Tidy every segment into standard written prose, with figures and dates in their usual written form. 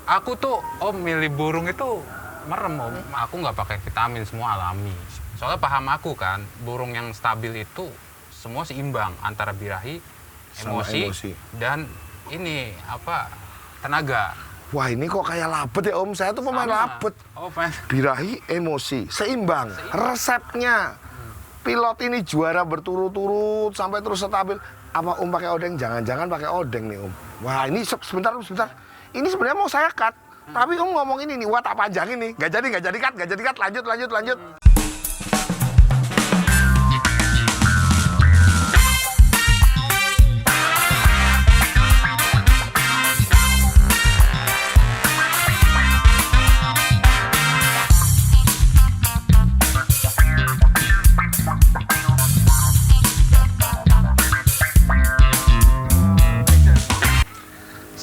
Aku tuh Om milih burung itu merem Om. Aku nggak pakai vitamin, semua alami. Soalnya paham aku kan, burung yang stabil itu semua seimbang antara birahi, Sama emosi. dan ini apa tenaga. Wah ini kok kayak labet ya Om, saya tuh pemain Sama. labet. Oh, Pak. Birahi, emosi, seimbang. Resepnya, pilot ini juara berturut-turut sampai terus stabil. Apa Om pakai odeng? Jangan-jangan pakai odeng nih Om. Wah ini sebentar. Ini sebenarnya mau saya cut. Tapi Om ngomong ini nih, wah tak panjangin nih. Gak jadi cut. Lanjut.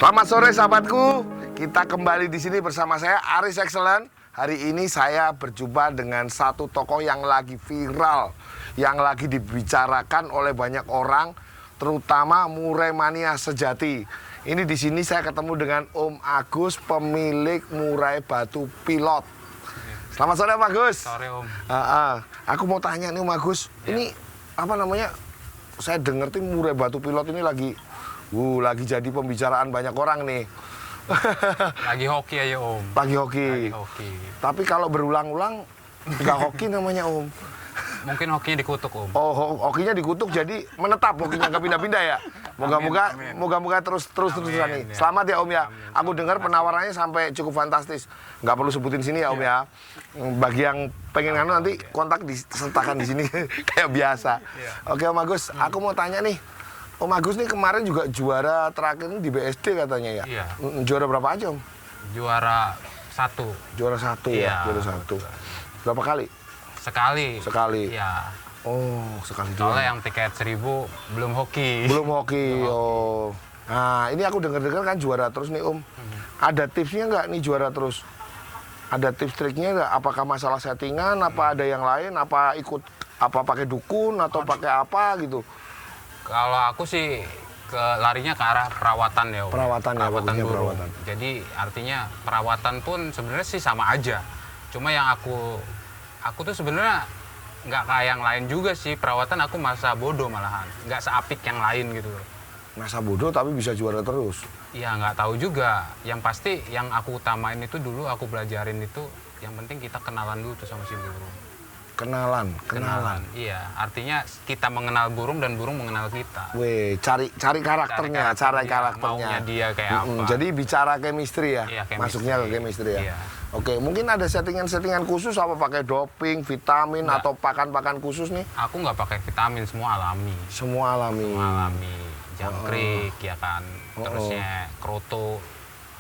Selamat sore sahabatku. Kita kembali di sini bersama saya Aris Excellent. Hari ini saya berjumpa dengan satu tokoh yang lagi viral, yang lagi dibicarakan oleh banyak orang, terutama murai mania sejati. Ini di sini saya ketemu dengan Om Agus, pemilik murai batu pilot. Selamat sore Om Agus. Sore Om. Aku mau tanya nih Om Agus, ini apa namanya? Saya dengar tuh murai batu pilot ini lagi jadi pembicaraan banyak orang nih. Lagi hoki aja Om. Lagi hoki. Tapi kalau berulang-ulang nggak hoki namanya Om. Mungkin hokinya dikutuk Om. Oh, hokinya dikutuk jadi menetap, hokinya nggak pindah-pindah ya. Moga-moga terus-terusan nih. Selamat ya Om ya. Aku dengar penawarannya sampai cukup fantastis. Nggak perlu sebutin sini ya Om ya. Bagi yang pengen nanti kontak disertakan di sini kayak biasa. Oke Om Agus, aku mau tanya nih. Om Agus nih kemarin juga juara terakhir ini di BSD katanya ya? Iya. Juara berapa aja Om? Juara 1. Juara 1 Iya. ya? Juara 1. Berapa kali? Sekali. Iya. Oh, sekali doang. Soalnya yang tiket 1.000 belum hoki. Belum hoki. Oh. Nah, ini aku dengar-dengar kan juara terus nih Om. Ada tipsnya nggak nih juara terus? Ada tips triknya nggak? Apakah masalah settingan? Apa ada yang lain? Apa pakai dukun atau pakai apa gitu? Kalau aku sih larinya ke arah perawatan ya Om. Perawatan ya, bagusnya burung. perawatan. Jadi artinya perawatan pun sebenarnya sih sama aja. Cuma yang aku tuh sebenarnya nggak kayak yang lain juga sih. Perawatan aku masa bodoh malahan. Nggak seapik yang lain gitu. Masa bodoh tapi bisa juara terus? Ya nggak tahu juga. Yang pasti yang aku utamain itu dulu aku belajarin itu yang penting kita kenalan dulu tuh sama si burung. Kenalan. Iya, artinya kita mengenal burung dan burung mengenal kita. Weh, cari karakternya, maunya dia kayak apa. Jadi bicara chemistry ya, iya, masuknya ke chemistry ya. Iya. Oke, mungkin ada settingan khusus apa pakai doping, vitamin Enggak. atau pakan khusus nih? Aku nggak pakai vitamin, semua alami. Semua alami. Jangkrik ya kan, terusnya kroto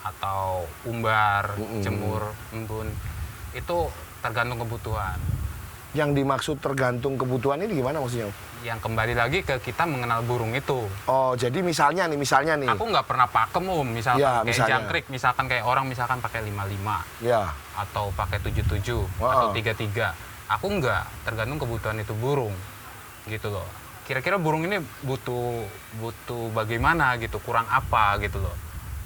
atau umbar, jemur, embun. Itu tergantung kebutuhan. Yang dimaksud tergantung kebutuhan ini gimana maksudnya? Yang kembali lagi ke kita mengenal burung itu. Oh, jadi misalnya nih. Aku nggak pernah pakem misalkan Ya, kayak misalnya. jangkrik, misalkan kayak orang misalkan pakai 55 Ya. atau pakai 77 atau 33. Aku nggak, tergantung kebutuhan itu burung gitu loh. Kira-kira burung ini butuh bagaimana gitu, kurang apa gitu loh.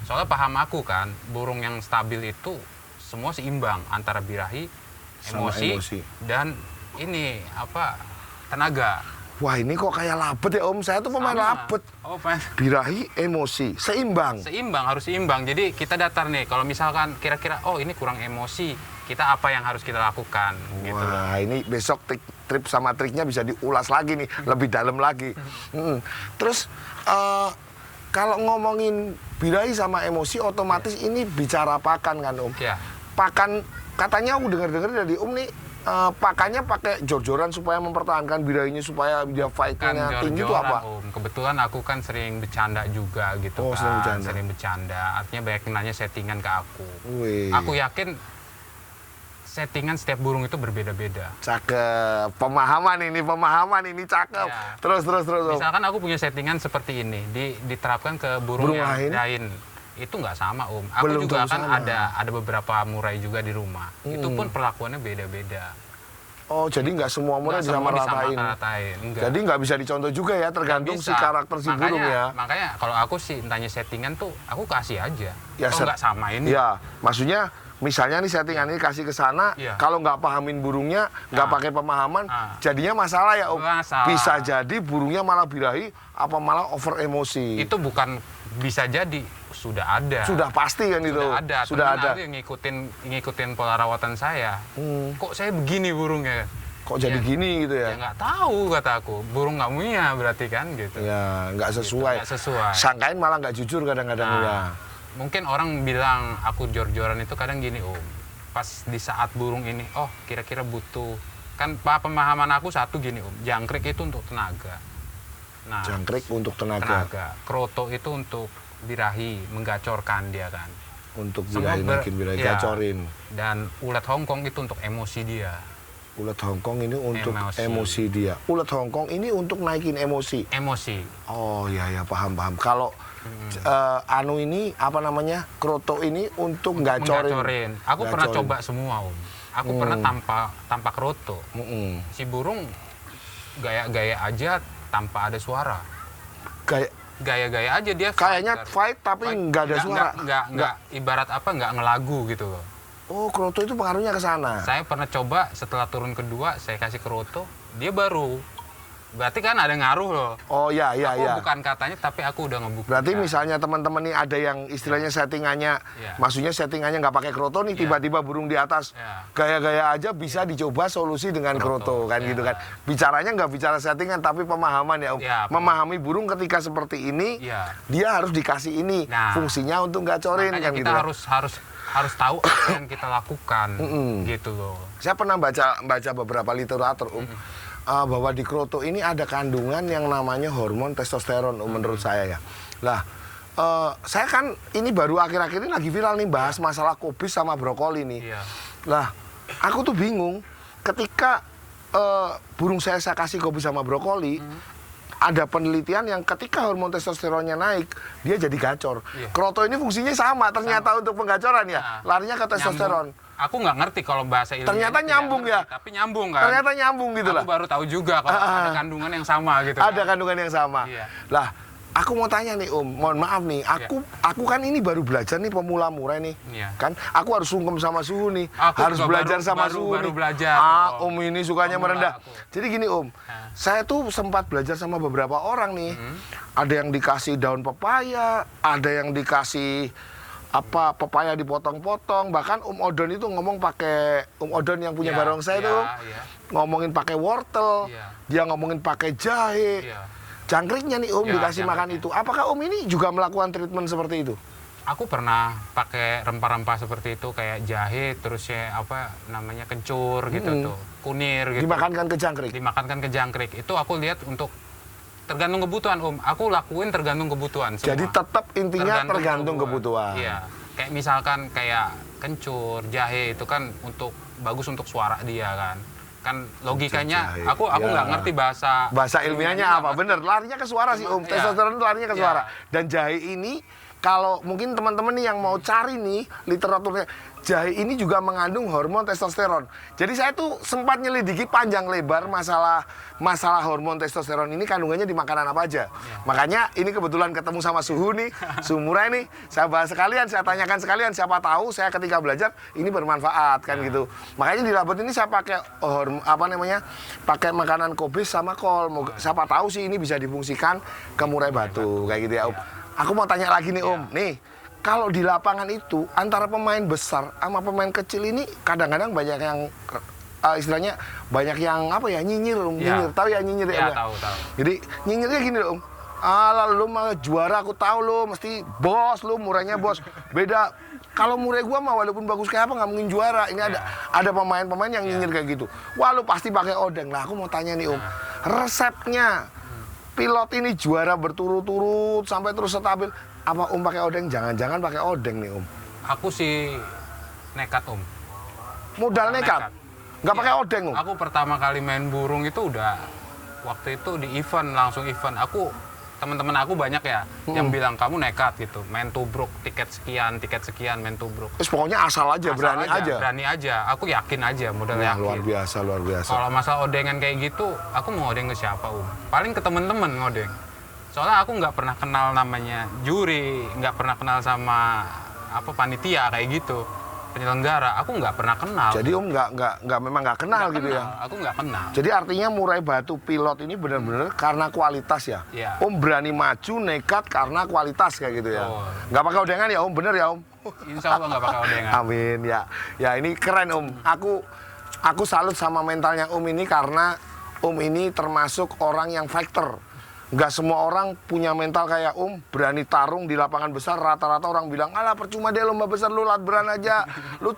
Soalnya paham aku kan, burung yang stabil itu semua seimbang antara birahi, emosi. Dan ini apa tenaga. Wah ini kok kayak labet ya Om, saya tuh pemain labet. Oh, Pak. Birahi, emosi, seimbang. Harus seimbang. Jadi kita datar nih, kalau misalkan kira-kira oh ini kurang emosi, kita apa yang harus kita lakukan gitu. Wah ini besok trip sama triknya bisa diulas lagi nih, lebih dalam lagi. Terus kalau ngomongin birahi sama emosi otomatis ini bicara pakan kan Om. Ya. Pakan katanya aku dengar-dengar dari Om nih pakannya pakai jor-joran supaya mempertahankan birahinya supaya dia fight-nya tinggi itu apa? Kebetulan aku kan sering bercanda juga gitu kan. Sering bercanda. Artinya banyak yang nanya settingan ke aku. Wih. Aku yakin settingan setiap burung itu berbeda-beda. Cakep. Pemahaman ini cakep. Ya. Terus. Misalkan aku punya settingan seperti ini, diterapkan ke burung yang lain. Itu nggak sama Aku juga kan ada beberapa murai juga di rumah. Itu pun perlakuannya beda-beda. Oh, jadi nggak semua murid Nggak semua disamaratain. disamaratain, enggak. Jadi nggak bisa dicontoh juga ya, tergantung Nggak si bisa. karakter si burung ya. Makanya kalau aku sih tanya settingan tuh, aku kasih aja. Ya, Kalau nggak sama ini. Ya, maksudnya misalnya nih settingan ini kasih ke sana, Iya. kalau nggak pahamin burungnya, nggak pakai pemahaman, jadinya masalah ya Om. Masalah. Bisa jadi burungnya malah birahi, apa malah over emosi. Itu bukan bisa jadi, sudah ada. Sudah pasti kan itu. Sudah ada. Sudah Temen ada. aku yang ngikutin pola rawatan saya. Kok saya begini burungnya? Kok jadi gini gitu Ya ya? nggak tahu kata aku. Burung nggak punya berarti kan gitu. Ya, nggak sesuai. Nggak sesuai. Sangkain malah nggak jujur kadang-kadang ya. Nah, mungkin orang bilang aku jor-joran itu kadang gini Om. Pas di saat burung ini, oh kira-kira butuh. Kan pemahaman aku satu gini Om. Jangkrik itu untuk tenaga. Nah, Jangkrik untuk tenaga. Kroto itu untuk birahi, menggacorkan dia kan. Untuk Semua birahi naikin birahi, ya. gacorin. Dan ulat Hongkong itu untuk emosi dia. Ulat Hongkong ini untuk Emosi. emosi dia. Ulat Hongkong ini untuk naikin emosi. Emosi. Oh ya ya, paham. Kalau anu ini apa namanya, kroto ini untuk gacorin. Menggacorin. Aku pernah Gacorin. coba semua Om. Aku pernah tanpa kroto. Mm-mm. Si burung gaya-gaya aja tanpa ada suara. Kayak Gaya-gaya aja dia. kayaknya fight tapi nggak ada suara. Nggak ibarat apa nggak ngelagu gitu loh. Oh, kroto itu pengaruhnya ke sana. Saya pernah coba setelah turun kedua saya kasih kroto, dia baru. Berarti kan ada ngaruh loh. Oh ya ya Aku ya. bukan katanya tapi aku udah ngebuktikan. Berarti misalnya teman-teman nih ada yang istilahnya settingannya, Iya. maksudnya settingannya nggak pakai kroto nih, tiba-tiba burung di atas, Iya. gaya-gaya aja bisa dicoba solusi dengan kroto kan Iya. gitu kan. Bicaranya nggak bicara settingan tapi pemahaman ya Om. Iya, Memahami burung ketika seperti ini, Iya. dia harus dikasih ini, Nah, fungsinya untuk gacorin Makanya kan kita gitu kan. harus tahu apa yang kita lakukan gitu loh. Saya pernah baca beberapa literatur bahwa di kroto ini ada kandungan yang namanya hormon testosteron menurut saya ya. Lah, saya kan ini baru akhir-akhir ini lagi viral nih bahas masalah kubis sama brokoli nih. Iya. Lah, aku tuh bingung ketika burung saya kasih kubis sama brokoli. Ada penelitian yang ketika hormon testosteronnya naik, dia jadi gacor. Iya. Kroto ini fungsinya sama ternyata untuk penggacoran ya. Nah, Larinya ke testosteron. Nyambung. Aku nggak ngerti kalau bahasa ilmiahnya. Ternyata tidak nyambung ngerti, ya. Tapi nyambung kan. Ternyata nyambung gitu Aku lah. baru tahu juga kalau ada kandungan yang sama gitu. Ada kan. kandungan yang sama. Iya. Lah, aku mau tanya nih Om, mohon maaf nih, aku kan ini baru belajar nih pemula murai nih. Iya. Kan aku harus sungkem sama suhu nih. Aku harus juga belajar sama baru suhu nih. belajar. Om ini sukanya Pemula merendah. aku. Jadi gini Om, saya tuh sempat belajar sama beberapa orang nih. Ada yang dikasih daun pepaya, ada yang dikasih pepaya dipotong-potong, bahkan Odon itu ngomong pakai Odon yang punya Iya, barongsai iya, tuh iya. ngomongin pakai wortel, Iya. dia ngomongin pakai jahe. Iya. Jangkriknya nih Om Ya, dikasih makan jangkriknya. itu. Apakah Om ini juga melakukan treatment seperti itu? Aku pernah pakai rempah-rempah seperti itu kayak jahe, terus ya apa namanya kencur gitu tuh, kunir gitu. Dimakankan ke jangkrik. Dimakankan ke jangkrik. Itu aku lihat untuk tergantung kebutuhan Om. Aku lakuin tergantung kebutuhan semua. Jadi tetap intinya tergantung kebutuhan. Iya. Kayak misalkan kayak kencur, jahe itu kan bagus untuk suara dia kan. Kan logikanya jahe. aku Ya. nggak ngerti bahasa Ilmiahnya apa? Bener, larinya ke suara sih Om. Iya. Testosteron itu larinya ke Iya. suara. Dan jahe ini, kalau mungkin teman-teman nih yang mau cari nih literaturnya, jahe ini juga mengandung hormon testosteron. Jadi saya tuh sempat nyelidiki panjang lebar masalah hormon testosteron ini kandungannya di makanan apa aja. Makanya ini kebetulan ketemu sama Suhu nih, Suhu Murai nih. Saya bahas sekalian, saya tanyakan sekalian, siapa tahu saya ketika belajar ini bermanfaat kan gitu. Makanya di labot ini saya pakai pakai makanan kobis sama kol. Siapa tahu sih ini bisa difungsikan ke murai batu kayak gitu ya Om. Aku mau tanya lagi nih Om, nih kalau di lapangan itu antara pemain besar sama pemain kecil ini kadang-kadang banyak yang istilahnya banyak yang nyinyir Om, nyinyir. Tahu ya nyinyir ya Om? Ya, Ya? tahu. Jadi nyinyirnya gini Om. Alah lu mah juara aku tahu lu mesti bos lu murainya bos. Beda kalau murai gua mah walaupun bagus kayak apa nggak mungkin juara. Ini ada pemain-pemain yang nyinyir kayak gitu. Wah lu pasti pakai odeng. Lah aku mau tanya nih Om, resepnya pilot ini juara berturut-turut sampai terus stabil. Apa Om pakai odeng? Jangan-jangan pakai odeng nih Om. Aku sih nekat Om. Modal nekat. Nggak pakai odeng Om. Aku pertama kali main burung itu udah waktu itu di event, langsung event. Aku teman-teman aku banyak ya yang bilang kamu nekat gitu, main tubruk tiket sekian main tubruk. Terus pokoknya asal aja, berani aja. Berani aja, aku yakin aja, modal Wah, yakin. luar biasa, luar biasa. Kalau masalah odengan kayak gitu, aku mau odeng ke siapa, Paling ke temen-temen ngodeng. Soalnya aku nggak pernah kenal namanya juri, nggak pernah kenal sama panitia kayak gitu, penyelenggara. Aku nggak pernah kenal. Jadi memang nggak kenal gitu ya. Aku nggak kenal. Jadi artinya Murai Batu pilot ini benar-benar karena kualitas ya. Iya. Om berani maju nekat karena kualitas kayak gitu ya. Oh. Nggak pakai odengan ya Om, bener ya Om? Insya Allah nggak pakai odengan. Amin ya. Ya ini keren Om. Aku salut sama mentalnya Om ini karena Om ini termasuk orang yang fighter. Nggak semua orang punya mental kayak Om, berani tarung di lapangan besar. Rata-rata orang bilang, alah percuma deh lomba besar, lu lat beran aja. Lu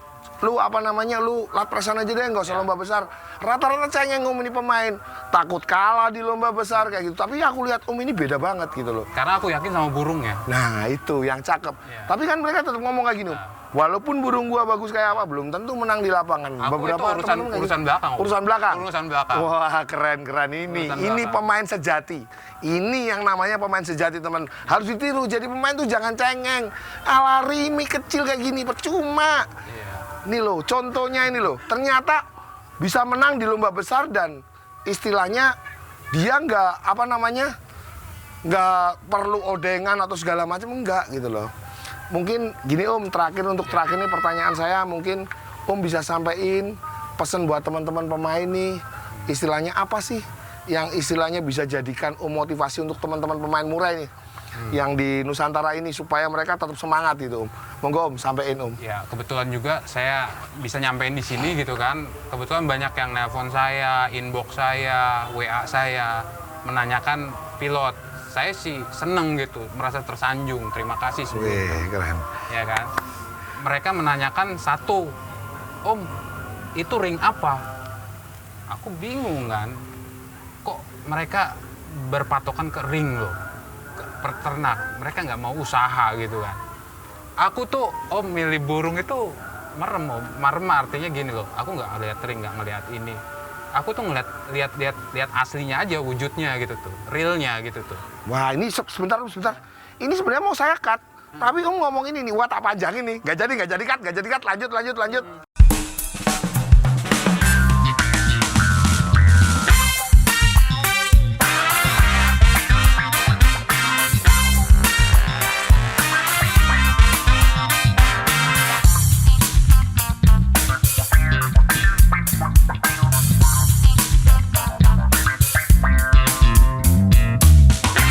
lat presan aja deh, nggak usah lomba besar. Rata-rata cengeng Om ini pemain, takut kalah di lomba besar kayak gitu. Tapi aku lihat Om ini beda banget gitu loh. Karena aku yakin sama burungnya. Nah itu yang cakep. Iya. Tapi kan mereka tetap ngomong kayak gini, walaupun burung gua bagus kayak apa, belum tentu menang di lapangan. Aku itu urusan belakang. Urusan belakang. Urusan belakang. Wah keren ini. Urusan Ini belakang. pemain sejati. Ini yang namanya pemain sejati teman. Harus ditiru. Jadi pemain tuh jangan cengeng. Ala Rimi kecil kayak gini percuma. Iya. Ini loh, contohnya ini loh. Ternyata bisa menang di lomba besar dan istilahnya dia nggak perlu odengan atau segala macam, enggak gitu loh. Mungkin gini Om, terakhir ini pertanyaan saya, mungkin Om bisa sampaikan pesan buat teman-teman pemain nih, istilahnya apa sih yang istilahnya bisa jadikan Om motivasi untuk teman-teman pemain Murai nih yang di Nusantara ini supaya mereka tetap semangat gitu Om. Monggo Om, sampaikan Om. Ya, kebetulan juga saya bisa nyampein di sini gitu kan. Kebetulan banyak yang nelpon saya, inbox saya, WA saya, menanyakan pilot. Saya sih seneng gitu, merasa tersanjung, terima kasih sebelumnya. Wih, keren. Ya kan? Mereka menanyakan satu, Om, itu ring apa? Aku bingung kan, kok mereka berpatokan ke ring loh, ke peternak. Mereka nggak mau usaha gitu kan. Aku tuh, Om, milih burung itu merem, Om. Merem artinya gini loh, aku nggak ngeliat ring, nggak ngeliat ini. Aku tuh lihat aslinya aja, wujudnya gitu tuh, realnya gitu tuh. Wah ini sebentar. Ini sebenarnya mau saya cut. Tapi Om ngomong ini nih, wah tak panjangin nih. Gak jadi cut. Lanjut.